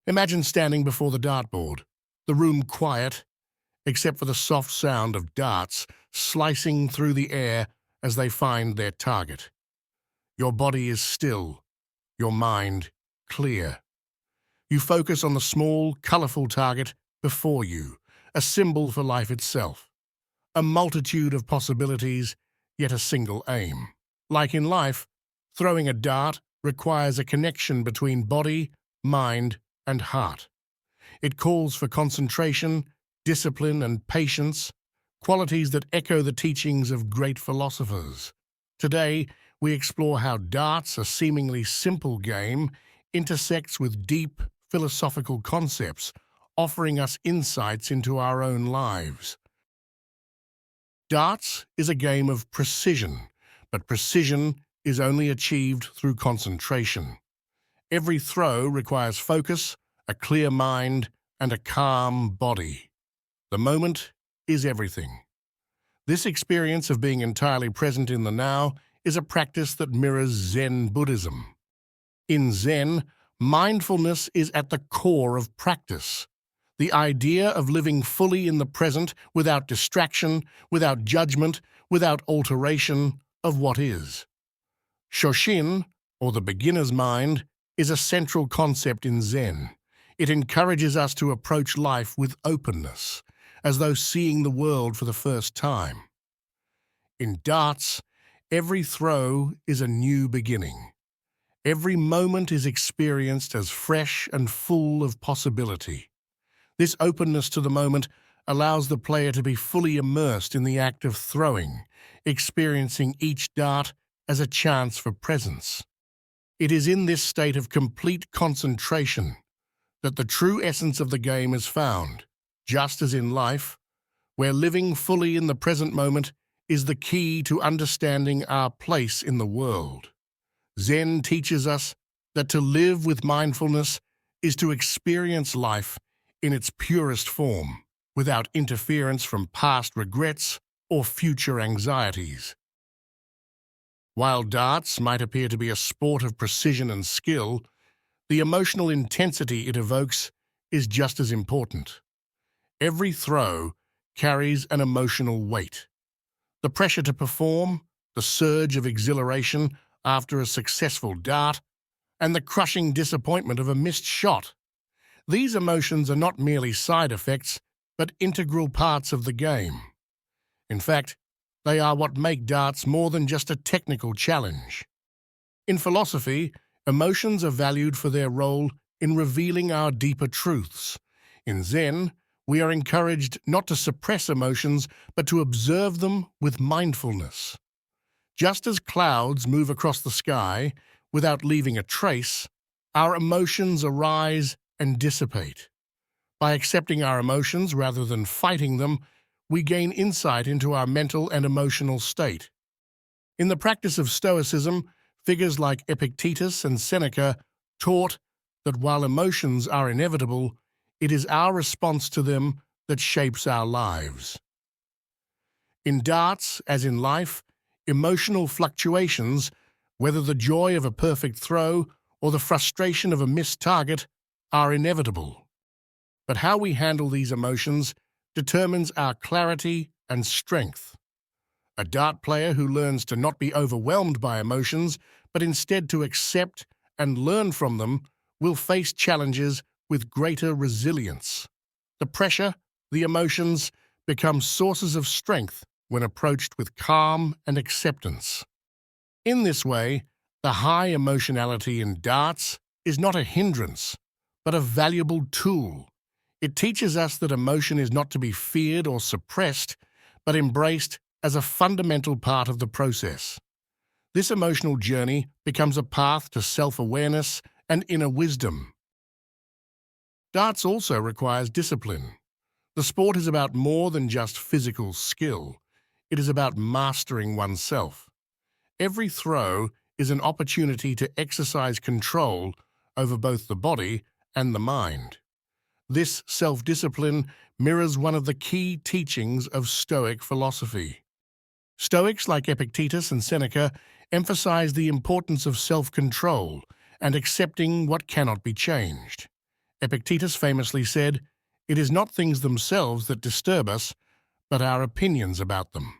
Imagine standing before the dartboard, the room quiet, except for the soft sound of darts slicing through the air as they find their target. Your body is still, your mind clear. You focus on the small, colourful target before you, a symbol for life itself. A multitude of possibilities, yet a single aim. Like in life, throwing a dart requires a connection between body, mind, and heart. It calls for concentration, discipline, and patience, qualities that echo the teachings of great philosophers. Today, we explore how darts, a seemingly simple game, intersects with deep philosophical concepts, offering us insights into our own lives. Darts is a game of precision, but precision is only achieved through concentration. Every throw requires focus, a clear mind, and a calm body. The moment is everything. This experience of being entirely present in the now is a practice that mirrors Zen Buddhism. In Zen, mindfulness is at the core of practice. The idea of living fully in the present without distraction, without judgment, without alteration of what is. Shoshin, or the beginner's mind, is a central concept in Zen. It encourages us to approach life with openness, as though seeing the world for the first time. In darts, every throw is a new beginning. Every moment is experienced as fresh and full of possibility. This openness to the moment allows the player to be fully immersed in the act of throwing, experiencing each dart as a chance for presence. It is in this state of complete concentration that the true essence of the game is found, just as in life, where living fully in the present moment is the key to understanding our place in the world. Zen teaches us that to live with mindfulness is to experience life in its purest form, without interference from past regrets or future anxieties. While darts might appear to be a sport of precision and skill, the emotional intensity it evokes is just as important. Every throw carries an emotional weight. The pressure to perform, the surge of exhilaration after a successful dart, and the crushing disappointment of a missed shot. These emotions are not merely side effects, but integral parts of the game. In fact, they are what make darts more than just a technical challenge. In philosophy, emotions are valued for their role in revealing our deeper truths. In Zen, we are encouraged not to suppress emotions, but to observe them with mindfulness. Just as clouds move across the sky without leaving a trace, our emotions arise and dissipate. By accepting our emotions rather than fighting them, we gain insight into our mental and emotional state. In the practice of Stoicism, figures like Epictetus and Seneca taught that while emotions are inevitable, it is our response to them that shapes our lives. In darts, as in life, emotional fluctuations, whether the joy of a perfect throw or the frustration of a missed target, are inevitable. But how we handle these emotions determines our clarity and strength. A dart player who learns to not be overwhelmed by emotions, but instead to accept and learn from them, will face challenges with greater resilience. The pressure, the emotions, become sources of strength when approached with calm and acceptance. In this way, the high emotionality in darts is not a hindrance, but a valuable tool. It teaches us that emotion is not to be feared or suppressed, but embraced as a fundamental part of the process. This emotional journey becomes a path to self-awareness and inner wisdom. Darts also requires discipline. The sport is about more than just physical skill. It is about mastering oneself. Every throw is an opportunity to exercise control over both the body and the mind. This self-discipline mirrors one of the key teachings of Stoic philosophy. Stoics like Epictetus and Seneca emphasize the importance of self-control and accepting what cannot be changed. Epictetus famously said, "It is not things themselves that disturb us, but our opinions about them."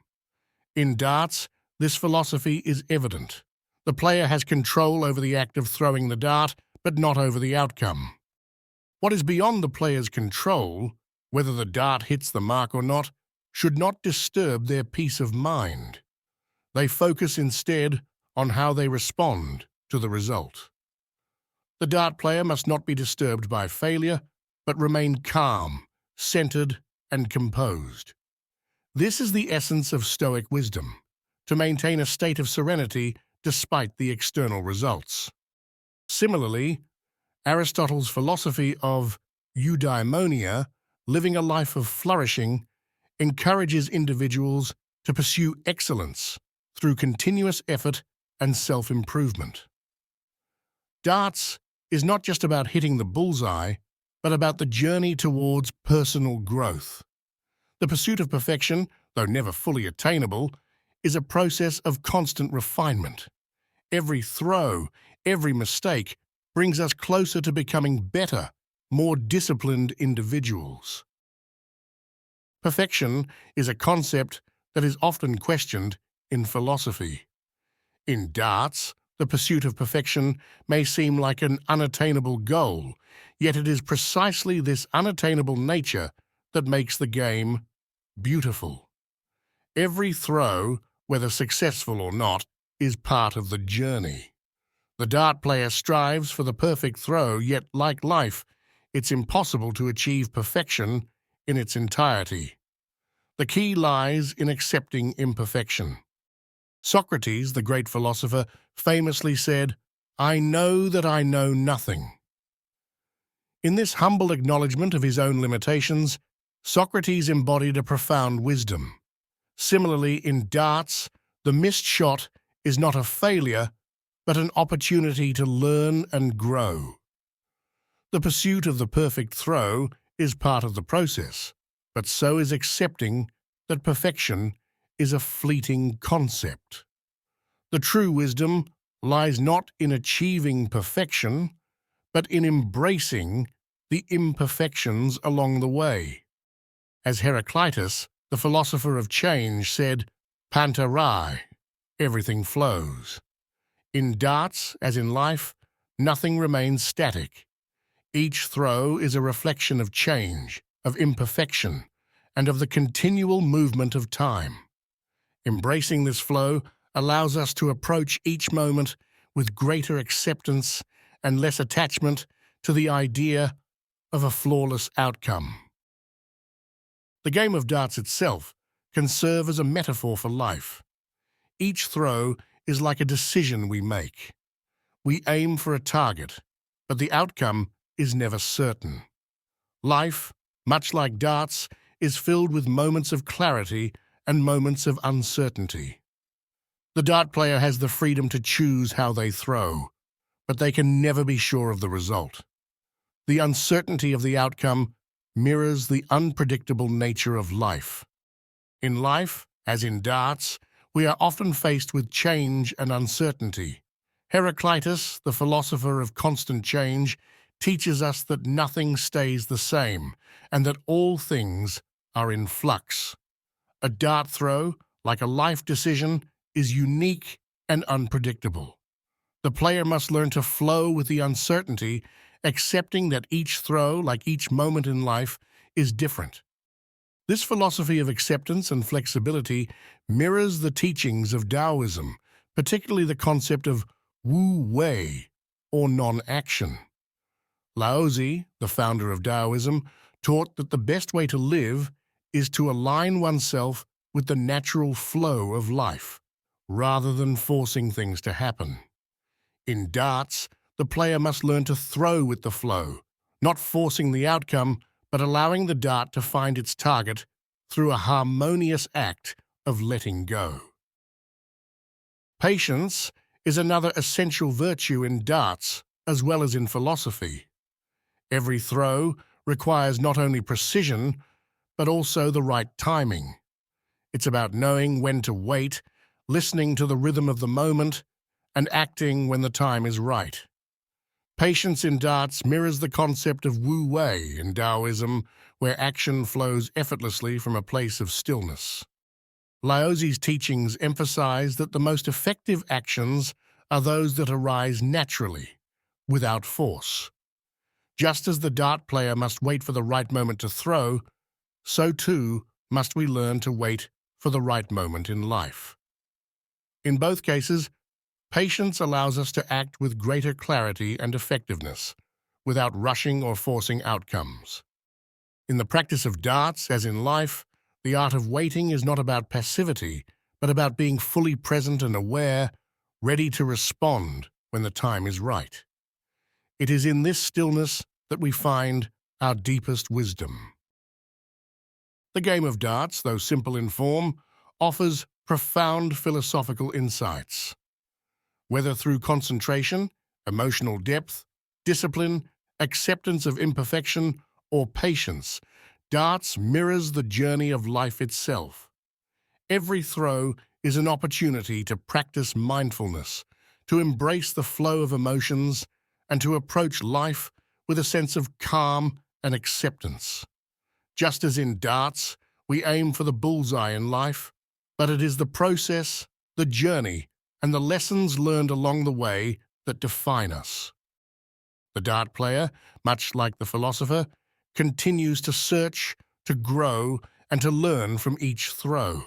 In darts, this philosophy is evident. The player has control over the act of throwing the dart, but not over the outcome. What is beyond the player's control, whether the dart hits the mark or not, should not disturb their peace of mind. They focus instead on how they respond to the result. The dart player must not be disturbed by failure, but remain calm, centered, and composed. This is the essence of Stoic wisdom, to maintain a state of serenity despite the external results. Similarly, Aristotle's philosophy of eudaimonia, living a life of flourishing, encourages individuals to pursue excellence through continuous effort and self-improvement. Darts is not just about hitting the bullseye, but about the journey towards personal growth. The pursuit of perfection, though never fully attainable, is a process of constant refinement. Every throw, every mistake brings us closer to becoming better, more disciplined individuals. Perfection is a concept that is often questioned in philosophy. In darts, the pursuit of perfection may seem like an unattainable goal, yet it is precisely this unattainable nature that makes the game beautiful. Every throw, whether successful or not, is part of the journey. The dart player strives for the perfect throw, yet like life, it's impossible to achieve perfection in its entirety. The key lies in accepting imperfection. Socrates, the great philosopher, famously said, "I know that I know nothing." In this humble acknowledgement of his own limitations, Socrates embodied a profound wisdom. Similarly, in darts, the missed shot is not a failure, but an opportunity to learn and grow. The pursuit of the perfect throw is part of the process, but so is accepting that perfection is a fleeting concept. The true wisdom lies not in achieving perfection, but in embracing the imperfections along the way. As Heraclitus, the philosopher of change, said, "Panta rhei," everything flows. In darts, as in life, nothing remains static. Each throw is a reflection of change, of imperfection, and of the continual movement of time. Embracing this flow allows us to approach each moment with greater acceptance and less attachment to the idea of a flawless outcome. The game of darts itself can serve as a metaphor for life. Each throw is like a decision we make. We aim for a target, but the outcome is never certain. Life, much like darts, is filled with moments of clarity and moments of uncertainty. The dart player has the freedom to choose how they throw, but they can never be sure of the result. The uncertainty of the outcome mirrors the unpredictable nature of life. In life, as in darts, we are often faced with change and uncertainty. Heraclitus, the philosopher of constant change, teaches us that nothing stays the same and that all things are in flux. A dart throw, like a life decision, is unique and unpredictable. The player must learn to flow with the uncertainty, accepting that each throw, like each moment in life, is different. This philosophy of acceptance and flexibility mirrors the teachings of Taoism, particularly the concept of wu wei, or non-action. Laozi, the founder of Taoism, taught that the best way to live is to align oneself with the natural flow of life, rather than forcing things to happen. In darts, the player must learn to throw with the flow, not forcing the outcome, but allowing the dart to find its target through a harmonious act of letting go. Patience is another essential virtue in darts as well as in philosophy. Every throw requires not only precision, but also the right timing. It's about knowing when to wait, listening to the rhythm of the moment, and acting when the time is right. Patience in darts mirrors the concept of Wu Wei in Taoism, where action flows effortlessly from a place of stillness. Laozi's teachings emphasize that the most effective actions are those that arise naturally, without force. Just as the dart player must wait for the right moment to throw, so too must we learn to wait for the right moment in life. In both cases, patience allows us to act with greater clarity and effectiveness, without rushing or forcing outcomes. In the practice of darts, as in life, the art of waiting is not about passivity, but about being fully present and aware, ready to respond when the time is right. It is in this stillness that we find our deepest wisdom. The game of darts, though simple in form, offers profound philosophical insights. Whether through concentration, emotional depth, discipline, acceptance of imperfection, or patience, darts mirrors the journey of life itself. Every throw is an opportunity to practice mindfulness, to embrace the flow of emotions, and to approach life with a sense of calm and acceptance. Just as in darts, we aim for the bullseye in life, but it is the process, the journey, and the lessons learned along the way that define us. The dart player, much like the philosopher, continues to search, to grow, and to learn from each throw.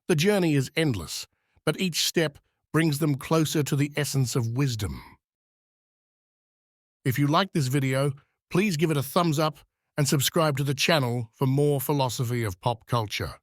The journey is endless, but each step brings them closer to the essence of wisdom. If you like this video, please give it a thumbs up and subscribe to the channel for more philosophy of pop culture.